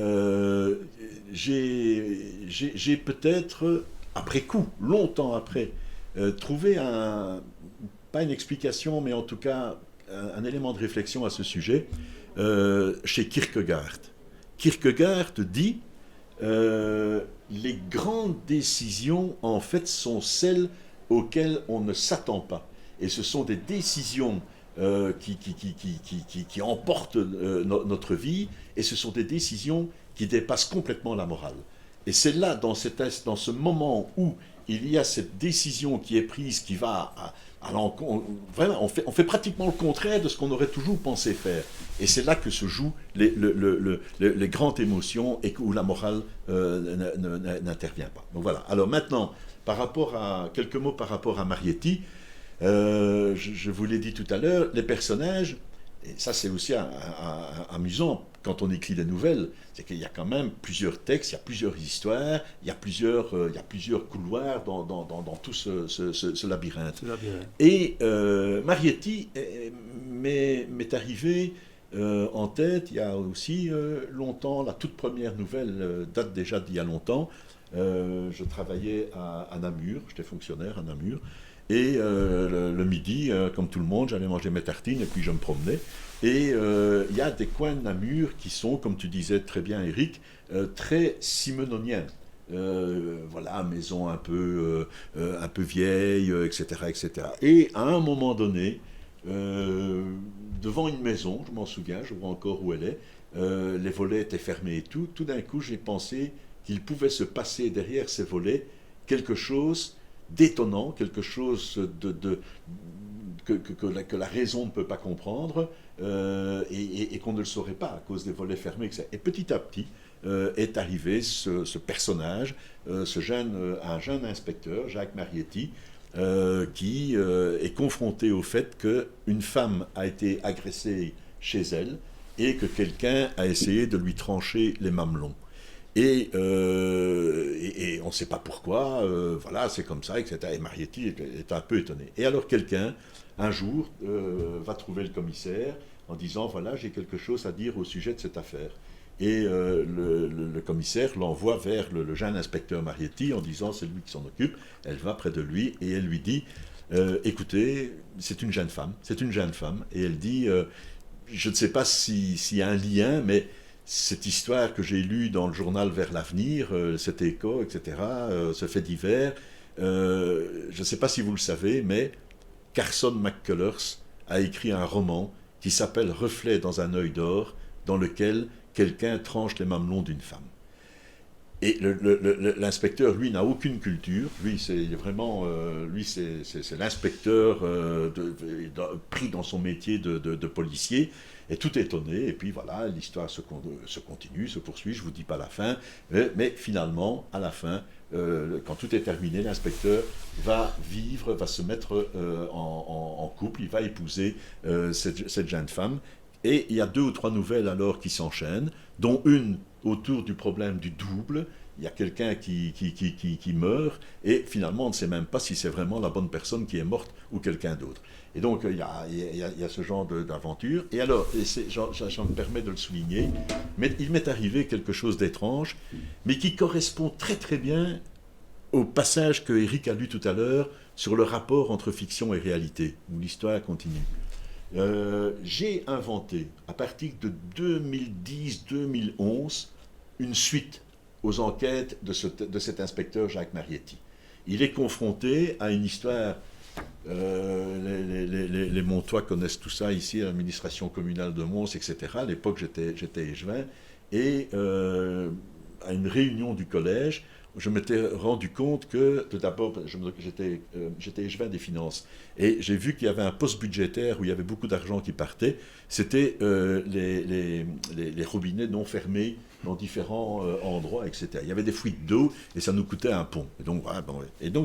j'ai peut-être, après coup, longtemps après, trouvé pas une explication, mais en tout cas un élément de réflexion à ce sujet chez Kierkegaard. Kierkegaard dit les grandes décisions, en fait, sont celles auxquelles on ne s'attend pas. Et ce sont des décisions qui emportent notre vie, et ce sont des décisions qui dépassent complètement la morale. Et c'est là, dans ce moment où il y a cette décision qui est prise, qui va à l'encontre, vraiment, on fait pratiquement le contraire de ce qu'on aurait toujours pensé faire. Et c'est là que se jouent les grandes émotions et où la morale n'intervient pas. Donc voilà. Alors maintenant, quelques mots par rapport à Marietti. Je vous l'ai dit tout à l'heure, les personnages, et ça c'est aussi amusant quand on écrit des nouvelles, c'est qu'il y a quand même plusieurs textes, il y a plusieurs histoires, il y a plusieurs couloirs dans tout ce labyrinthe. Et Marietti m'est arrivé en tête il y a aussi longtemps. La toute première nouvelle date déjà d'il y a longtemps. Je travaillais à Namur, j'étais fonctionnaire à Namur. Et le midi, comme tout le monde, j'allais manger mes tartines et puis je me promenais. Et il y a des coins de Namur qui sont, comme tu disais très bien Eric, très simenoniens. Voilà, maison un peu vieille, etc., etc. Et à un moment donné, devant une maison, je m'en souviens, je vois encore où elle est, les volets étaient fermés et tout. Tout d'un coup, j'ai pensé qu'il pouvait se passer derrière ces volets quelque chose d'étonnant, quelque chose que la raison ne peut pas comprendre et qu'on ne le saurait pas à cause des volets fermés. Et petit à petit est arrivé ce personnage, un jeune inspecteur, Jacques Marietti, qui est confronté au fait qu'une femme a été agressée chez elle et que quelqu'un a essayé de lui trancher les mamelons. Et on ne sait pas pourquoi, voilà, c'est comme ça, etc. Et Marietti est un peu étonné. Et alors quelqu'un, un jour, va trouver le commissaire en disant, voilà, j'ai quelque chose à dire au sujet de cette affaire. Et le commissaire l'envoie vers le jeune inspecteur Marietti en disant, c'est lui qui s'en occupe. Elle va près de lui et elle lui dit, écoutez, c'est une jeune femme. Et elle dit, je ne sais pas s'il y a un lien, mais cette histoire que j'ai lue dans le journal Vers l'avenir, cet écho, etc., ce fait divers, je ne sais pas si vous le savez, mais Carson McCullers a écrit un roman qui s'appelle Reflet dans un œil d'or, dans lequel quelqu'un tranche les mamelons d'une femme. Et l'inspecteur, lui, n'a aucune culture. Lui, c'est vraiment, c'est l'inspecteur pris dans son métier de policier, est tout étonné. Et puis voilà, l'histoire se continue, se poursuit. Je ne vous dis pas la fin, mais finalement, à la fin, quand tout est terminé, l'inspecteur va se mettre en couple. Il va épouser cette jeune femme. Et il y a 2 ou 3 nouvelles alors qui s'enchaînent, dont une autour du problème du double. Il y a quelqu'un qui meurt, et finalement on ne sait même pas si c'est vraiment la bonne personne qui est morte ou quelqu'un d'autre. Et donc il y a ce genre d'aventure. Et alors, j'en me permets de le souligner, mais il m'est arrivé quelque chose d'étrange, mais qui correspond très très bien au passage que Eric a lu tout à l'heure sur le rapport entre fiction et réalité, où l'histoire continue. J'ai inventé, à partir de 2010-2011, une suite aux enquêtes de cet inspecteur Jacques Marietti. Il est confronté à une histoire, les Montois connaissent tout ça ici, à l'administration communale de Mons, etc. À l'époque, j'étais échevin, et à une réunion du collège, je m'étais rendu compte que, tout d'abord, j'étais échevin des finances, et j'ai vu qu'il y avait un poste budgétaire où il y avait beaucoup d'argent qui partait. C'était les robinets non fermés dans différents endroits, etc. Il y avait des fuites d'eau, et ça nous coûtait un pont. Et donc, voilà,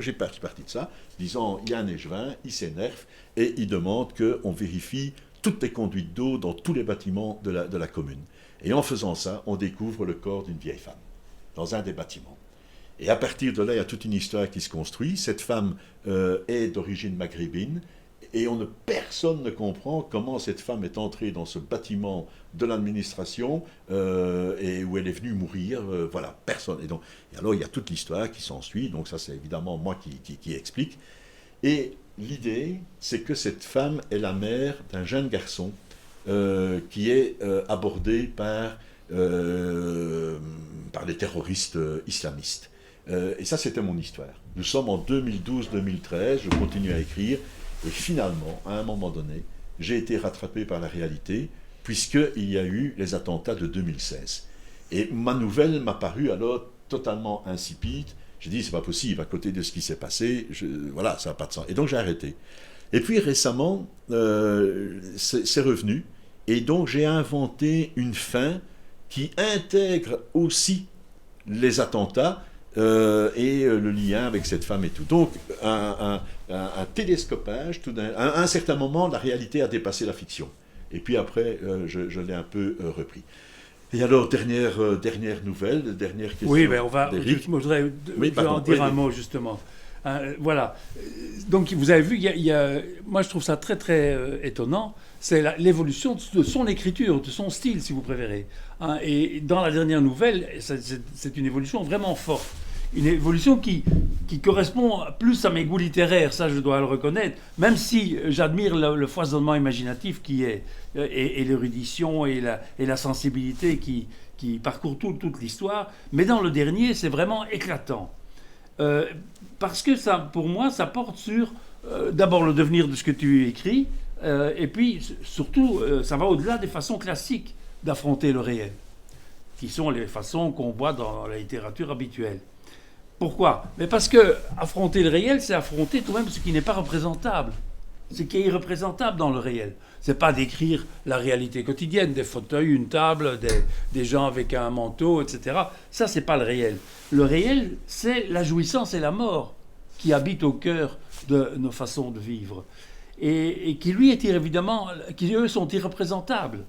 j'ai parti de ça, disant, il y a un échevin, il s'énerve, et il demande qu'on vérifie toutes les conduites d'eau dans tous les bâtiments de la commune. Et en faisant ça, on découvre le corps d'une vieille femme, dans un des bâtiments. Et à partir de là, il y a toute une histoire qui se construit. Cette femme est d'origine maghrébine, et personne ne comprend comment cette femme est entrée dans ce bâtiment de l'administration et où elle est venue mourir. Voilà, personne. Et alors, il y a toute l'histoire qui s'ensuit. Donc ça, c'est évidemment moi qui explique. Et l'idée, c'est que cette femme est la mère d'un jeune garçon qui est abordé par les terroristes islamistes. Et ça, c'était mon histoire. Nous sommes en 2012-2013, je continue à écrire, et finalement, à un moment donné, j'ai été rattrapé par la réalité, puisqu'il y a eu les attentats de 2016. Et ma nouvelle m'a paru alors totalement insipide. J'ai dit, c'est pas possible, à côté de ce qui s'est passé, voilà, ça n'a pas de sens. Et donc j'ai arrêté. Et puis récemment, c'est revenu, et donc j'ai inventé une fin qui intègre aussi les attentats et le lien avec cette femme et tout. Donc un télescopage, à un certain moment, la réalité a dépassé la fiction. Et puis après, je l'ai un peu repris. Et alors, dernière nouvelle, dernière question. Oui, ben je voudrais en dire un mot, justement. Voilà. Donc, vous avez vu, moi, je trouve ça très, très étonnant. C'est l'évolution de son écriture, de son style, si vous préférez. Et dans la dernière nouvelle, c'est une évolution vraiment forte. Une évolution qui correspond plus à mes goûts littéraires, ça je dois le reconnaître, même si j'admire le foisonnement imaginatif qui est, et l'érudition et la sensibilité qui parcourt toute l'histoire, mais dans le dernier c'est vraiment éclatant. Parce que ça, pour moi, ça porte sur d'abord le devenir de ce que tu écris, et puis surtout ça va au-delà des façons classiques d'affronter le réel, qui sont les façons qu'on voit dans la littérature habituelle. Pourquoi ? Mais parce que affronter le réel, c'est affronter tout de même ce qui n'est pas représentable, ce qui est irreprésentable dans le réel. C'est pas décrire la réalité quotidienne, des fauteuils, une table, des gens avec un manteau, etc. Ça, c'est pas le réel. Le réel, c'est la jouissance et la mort qui habitent au cœur de nos façons de vivre et qui, lui, qui eux sont irreprésentables.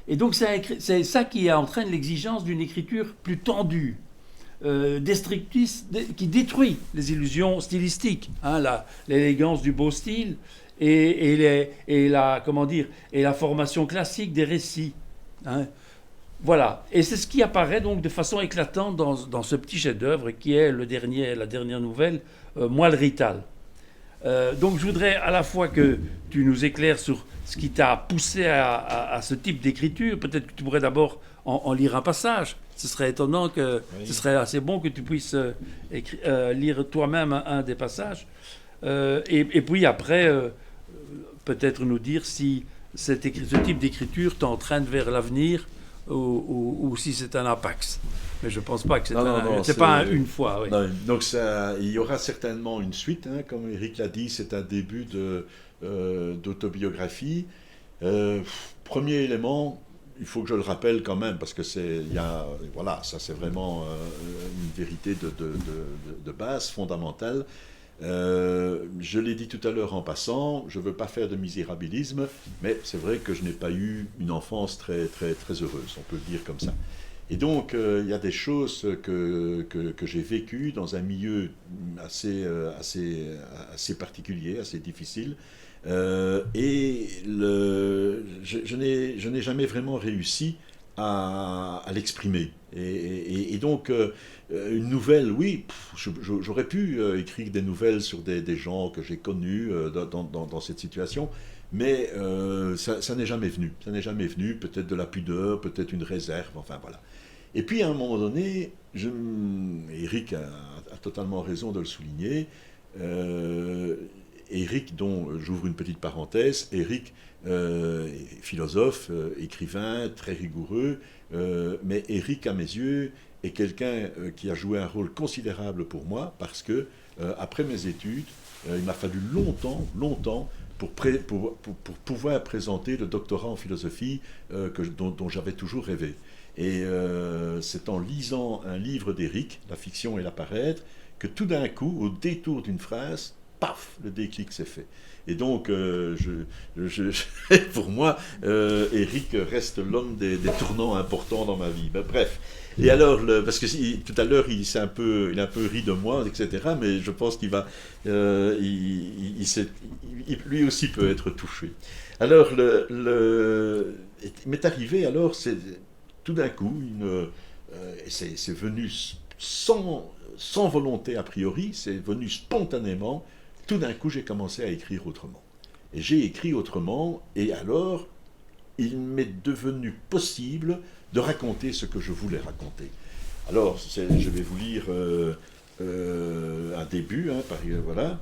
Et donc, c'est ça qui entraîne l'exigence d'une écriture plus tendue. Destructrice, qui détruit les illusions stylistiques, l'élégance du beau style et la formation classique des récits. Voilà. Et c'est ce qui apparaît donc de façon éclatante dans ce petit chef-d'œuvre qui est la dernière nouvelle, Moelle Rital. Donc je voudrais à la fois que tu nous éclaires sur ce qui t'a poussé à ce type d'écriture. Peut-être que tu pourrais d'abord en lire un passage. Ce serait étonnant ce serait assez bon que tu puisses lire toi-même un des passages. Et puis après, peut-être nous dire si ce type d'écriture t'entraîne vers l'avenir ou si c'est un apax. Mais je ne pense pas que c'est pas une fois. Oui. Non, donc il y aura certainement une suite, comme Éric l'a dit, c'est un début d'autobiographie. Premier élément, il faut que je le rappelle quand même, parce que ça c'est vraiment une vérité de base, fondamentale. Je l'ai dit tout à l'heure en passant, je ne veux pas faire de misérabilisme, mais c'est vrai que je n'ai pas eu une enfance très, très, très heureuse, on peut le dire comme ça. Et donc, il y a des choses que j'ai vécues dans un milieu assez particulier, assez difficile. Et je n'ai jamais vraiment réussi à l'exprimer. Et donc, une nouvelle, oui, j'aurais pu écrire des nouvelles sur des gens que j'ai connus dans cette situation, mais ça n'est jamais venu. Ça n'est jamais venu, peut-être de la pudeur, peut-être une réserve, enfin voilà. Et puis à un moment donné, Éric a totalement raison de le souligner, Éric, dont j'ouvre une petite parenthèse, Éric, philosophe, écrivain, très rigoureux, mais Éric, à mes yeux, est quelqu'un qui a joué un rôle considérable pour moi, parce que, après mes études, il m'a fallu longtemps, pour pouvoir présenter le doctorat en philosophie dont j'avais toujours rêvé. Et c'est en lisant un livre d'Éric, La fiction et l'apparaître, que tout d'un coup, au détour d'une phrase, paf, le déclic s'est fait. Et donc, pour moi, Éric reste l'homme des tournants importants dans ma vie. Ben, bref. Et alors, parce que tout à l'heure, il a un peu ri de moi, etc. Mais je pense qu'il va, lui aussi peut être touché. Alors, il m'est arrivé, alors, tout d'un coup, c'est venu sans volonté a priori, c'est venu spontanément. Tout d'un coup, j'ai commencé à écrire autrement. Et j'ai écrit autrement, et alors, il m'est devenu possible de raconter ce que je voulais raconter. Alors, je vais vous lire un début, voilà.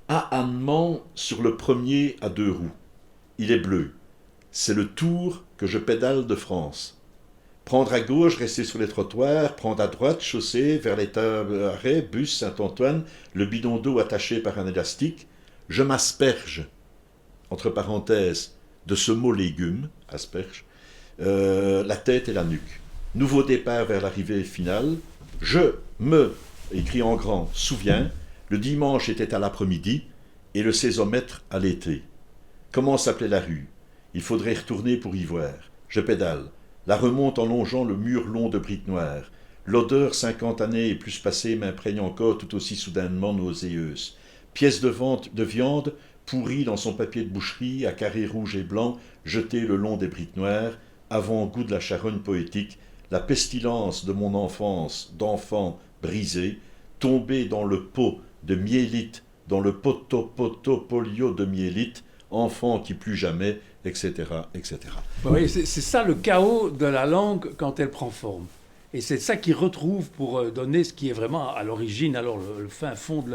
Ahannement sur le premier à 2 roues. Il est bleu. C'est le Tour que je pédale de France. Prendre à gauche, rester sur les trottoirs, prendre à droite, chaussée, vers l'arrêt, bus Saint-Antoine, le bidon d'eau attaché par un élastique. Je m'asperge, entre parenthèses, de ce mot légume, asperge, la tête et la nuque. Nouveau départ vers l'arrivée finale. Je me, écrit en grand, souviens, le dimanche était à l'après-midi et le saisomètre à l'été. Comment s'appelait la rue? Il faudrait retourner pour y voir. Je pédale. La remonte en longeant le mur long de briques noires. L'odeur 50 années et plus passées m'imprègne encore tout aussi soudainement nauséeuse. Pièce de viande pourrie dans son papier de boucherie à carrés rouges et blancs jetés le long des briques noires, avant-goût de la charogne poétique, la pestilence de mon enfance d'enfant brisé, tombé dans le pot de miélite, dans le polio de miélite, enfant qui plus jamais, etc., etc. Oui, c'est ça le chaos de la langue quand elle prend forme. Et c'est ça qu'il retrouve pour donner ce qui est vraiment à l'origine, alors le fin fond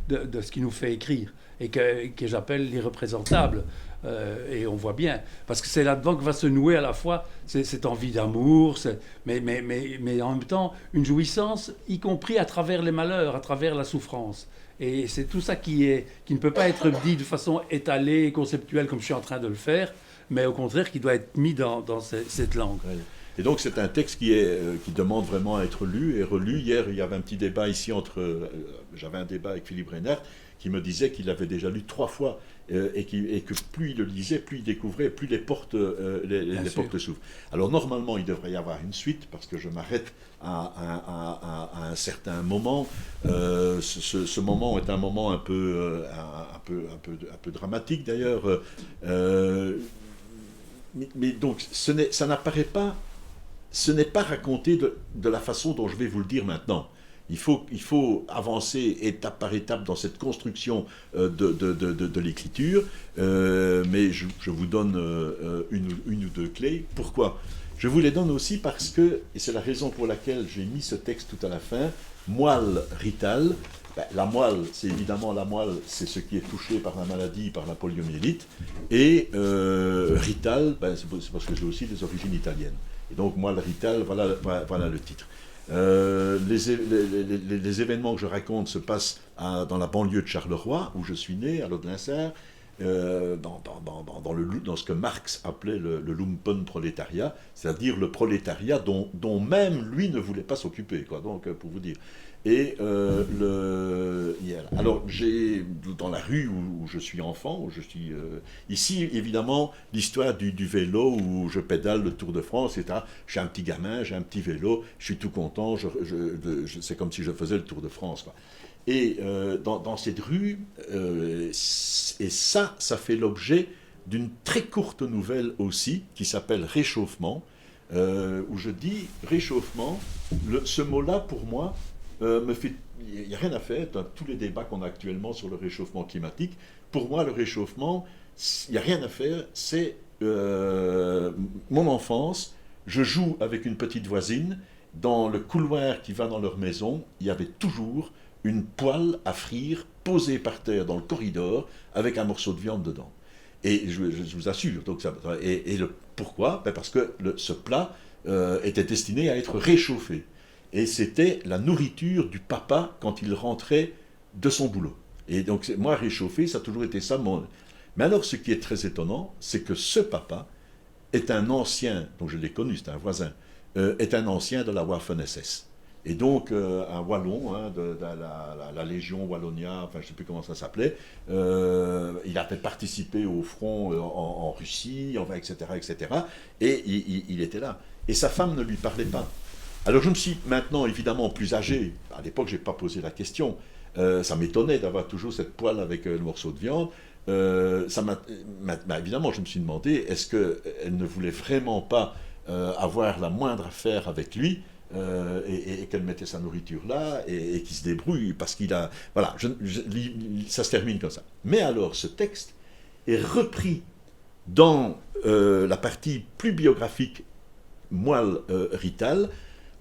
de ce qui nous fait écrire, et que j'appelle l'irreprésentable. Et on voit bien, parce que c'est là-dedans que va se nouer à la fois cette envie d'amour, mais en même temps une jouissance, y compris à travers les malheurs, à travers la souffrance. Et c'est tout ça qui ne peut pas être dit de façon étalée et conceptuelle comme je suis en train de le faire, mais au contraire qui doit être mis dans cette langue. Ouais. Et donc c'est un texte qui demande vraiment à être lu et relu. Hier, il y avait un petit débat ici j'avais un débat avec Philippe Reynard qui me disait qu'il l'avait déjà lu 3 fois et que plus il le lisait, plus il découvrait, plus les portes s'ouvrent. Alors normalement, il devrait y avoir une suite parce que je m'arrête à un certain moment. Ce moment est un moment un peu dramatique d'ailleurs. Mais donc ça n'apparaît pas. Ce n'est pas raconté de la façon dont je vais vous le dire maintenant. Il faut avancer étape par étape dans cette construction de l'écriture, mais je vous donne une ou deux clés. Pourquoi? Je vous les donne aussi parce que, et c'est la raison pour laquelle j'ai mis ce texte tout à la fin, moelle ritale. La moelle, c'est évidemment c'est ce qui est touché par la maladie, par la poliomyélite, et ritale, c'est parce que j'ai aussi des origines italiennes. Et donc, moelle ritale, voilà le titre. Les événements que je raconte se passent dans la banlieue de Charleroi, où je suis né, à Laudenser, dans ce que Marx appelait le lumpenprolétariat, c'est-à-dire le prolétariat dont même lui ne voulait pas s'occuper, quoi, donc, pour vous dire. Et alors, j'ai dans la rue où je suis enfant, où je suis ici, évidemment, l'histoire du vélo où je pédale le Tour de France, etc. J'ai un petit gamin, j'ai un petit vélo, je suis tout content, c'est comme si je faisais le Tour de France, quoi. Et dans cette rue, et ça fait l'objet d'une très courte nouvelle aussi, qui s'appelle Réchauffement, où je dis réchauffement, ce mot-là, pour moi, il n'y a rien à faire dans tous les débats qu'on a actuellement sur le réchauffement climatique. Pour moi, le réchauffement, il n'y a rien à faire, c'est mon enfance. Je joue avec une petite voisine. Dans le couloir qui va dans leur maison, il y avait toujours une poêle à frire posée par terre dans le corridor avec un morceau de viande dedans. Et je vous assure, donc pourquoi? Parce que ce plat était destiné à être réchauffé. Et c'était la nourriture du papa quand il rentrait de son boulot. Et donc, moi, réchauffer, ça a toujours été ça. Mais alors, ce qui est très étonnant, c'est que ce papa est un ancien, donc je l'ai connu, c'est un voisin, est un ancien de la Waffen-SS. Et donc, un Wallon, de la Légion Wallonia, enfin, je ne sais plus comment ça s'appelait, il avait participé au front en Russie, enfin, etc., etc. Et il était là. Et sa femme ne lui parlait pas. Alors je me suis maintenant évidemment plus âgé, à l'époque je n'ai pas posé la question, ça m'étonnait d'avoir toujours cette poêle avec le morceau de viande, évidemment je me suis demandé est-ce qu'elle ne voulait vraiment pas avoir la moindre affaire avec lui et qu'elle mettait sa nourriture là et qu'il se débrouille parce qu'il a... Voilà, ça se termine comme ça. Mais alors ce texte est repris dans la partie plus biographique moelle ritale,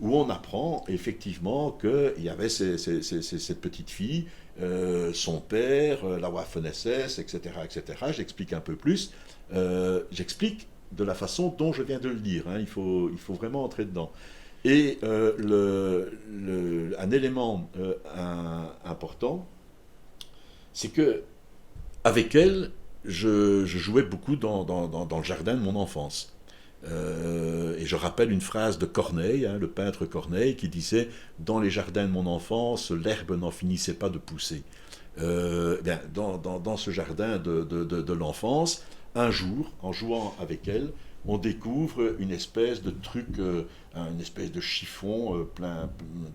où on apprend effectivement qu'il y avait cette petite fille, son père, la Waffen-SS, etc., etc. J'explique un peu plus. J'explique de la façon dont je viens de le dire. Hein. Il faut vraiment entrer dedans. Et un élément important, c'est que avec elle, je jouais beaucoup dans le jardin de mon enfance. Et je rappelle une phrase de Corneille, hein, le peintre Corneille, qui disait « Dans les jardins de mon enfance, l'herbe n'en finissait pas de pousser ». Dans ce jardin de l'enfance, un jour, en jouant avec elle, on découvre une espèce de truc, une espèce de chiffon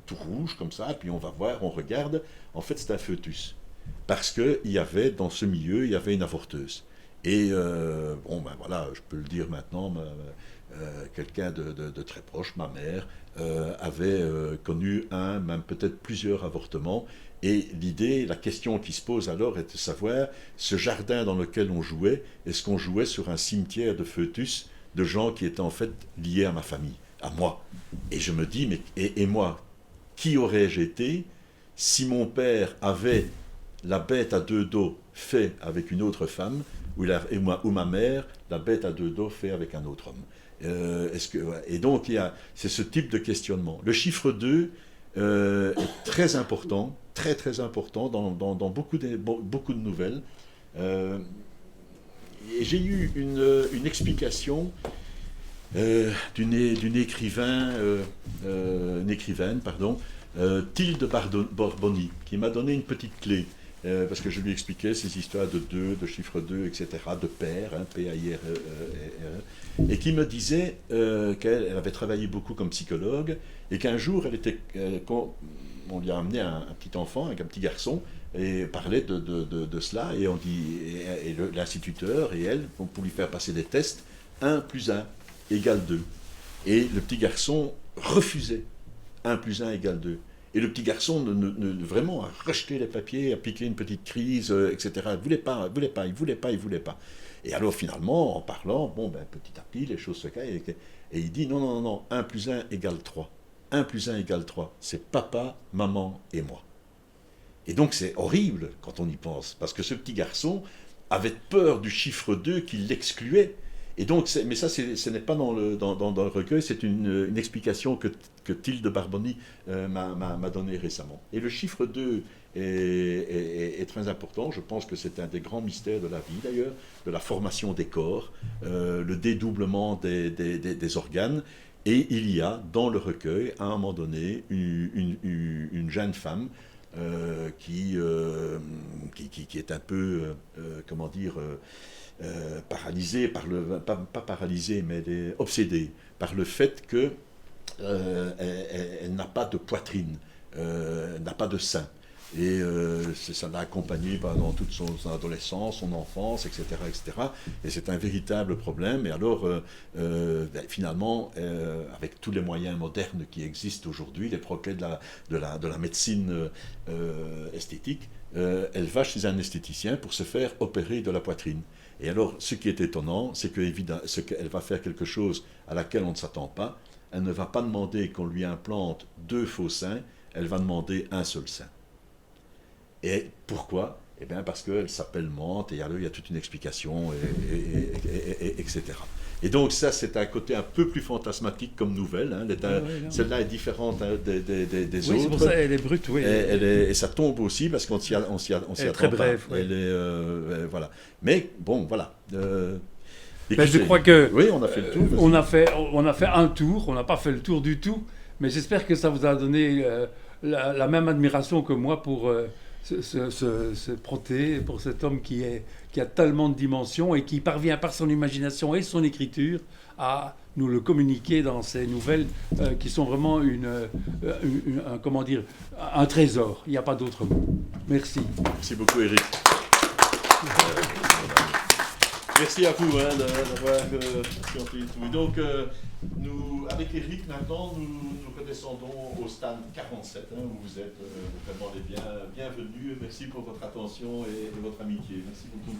tout rouge comme ça, puis on va voir, on regarde, en fait c'est un fœtus. Parce qu'il y avait, dans ce milieu, il y avait une avorteuse. Et voilà, je peux le dire maintenant, quelqu'un de très proche, ma mère, avait connu même peut-être plusieurs avortements. Et l'idée, la question qui se pose alors est de savoir, ce jardin dans lequel on jouait, est-ce qu'on jouait sur un cimetière de fœtus de gens qui étaient en fait liés à ma famille, à moi. Et je me dis, mais et moi, qui aurais-je été si mon père avait la bête à deux dos fait avec une autre femme, ou ma mère, la bête à deux dos fait avec un autre homme. Et donc, c'est ce type de questionnement. Le chiffre 2 est très important, très très important dans beaucoup de nouvelles. Et j'ai eu une explication d'une écrivaine, Tilde Barboni, qui m'a donné une petite clé. Parce que je lui expliquais ces histoires de 2, de chiffre 2, etc., de pair, hein, P-A-I-R-E, et qui me disait qu'elle avait travaillé beaucoup comme psychologue, et qu'un jour, on lui a amené un petit enfant, un petit garçon, et parlait de cela, et l'instituteur et elle, pour lui faire passer des tests, 1 plus 1 égale 2. Et le petit garçon refusait 1 plus 1 égale 2. Et le petit garçon vraiment a rejeté les papiers, a piqué une petite crise, etc. Il voulait pas. Et alors finalement, en parlant, petit à petit, les choses se cassent. Et il dit non, 1 plus 1 égale 3. 1 plus 1 égale 3. C'est papa, maman et moi. Et donc c'est horrible quand on y pense, parce que ce petit garçon avait peur du chiffre 2 qui l'excluait. Et donc, mais ça, ce n'est pas dans le recueil, c'est une explication que Tilde Barboni m'a donnée récemment. Et le chiffre 2 est très important. Je pense que c'est un des grands mystères de la vie, d'ailleurs, de la formation des corps, le dédoublement des organes. Et il y a, dans le recueil, à un moment donné, une jeune femme qui est un peu, paralysée par pas paralysée, mais obsédée par le fait que elle n'a pas de poitrine, n'a pas de sein. Et ça l'a accompagnée pendant toute son adolescence, son enfance, etc. Et c'est un véritable problème. Et alors, finalement, avec tous les moyens modernes qui existent aujourd'hui, les progrès de la médecine esthétique, elle va chez un esthéticien pour se faire opérer de la poitrine. Et alors, ce qui est étonnant, c'est qu'elle va faire quelque chose à laquelle on ne s'attend pas. Elle ne va pas demander qu'on lui implante 2 faux seins, elle va demander un seul sein. Et pourquoi ? Eh bien parce qu'elle s'appelle Mante, et alors il y a toute une explication, etc. Et donc ça, c'est un côté un peu plus fantasmatique comme nouvelle. Hein. Celle-là est différente des autres. C'est pour ça qu'elle est brute, oui. Et ça tombe aussi, parce qu'on s'y attend elle est très brève, pas. Oui. Voilà. Mais bon, voilà. Je crois que... Oui, on a fait le tour. On a fait un tour, on n'a pas fait le tour du tout, mais j'espère que ça vous a donné la même admiration que moi pour... ce Proté, pour cet homme qui a tellement de dimensions et qui parvient par son imagination et son écriture à nous le communiquer dans ces nouvelles qui sont vraiment un trésor. Il n'y a pas d'autre mot. Merci. Merci beaucoup, Eric. Merci à vous d'avoir scienté tout. Donc, nous, avec Eric, maintenant, nous redescendons au stade 47, où vous êtes vraiment les bienvenus. Merci pour votre attention et votre amitié. Merci beaucoup.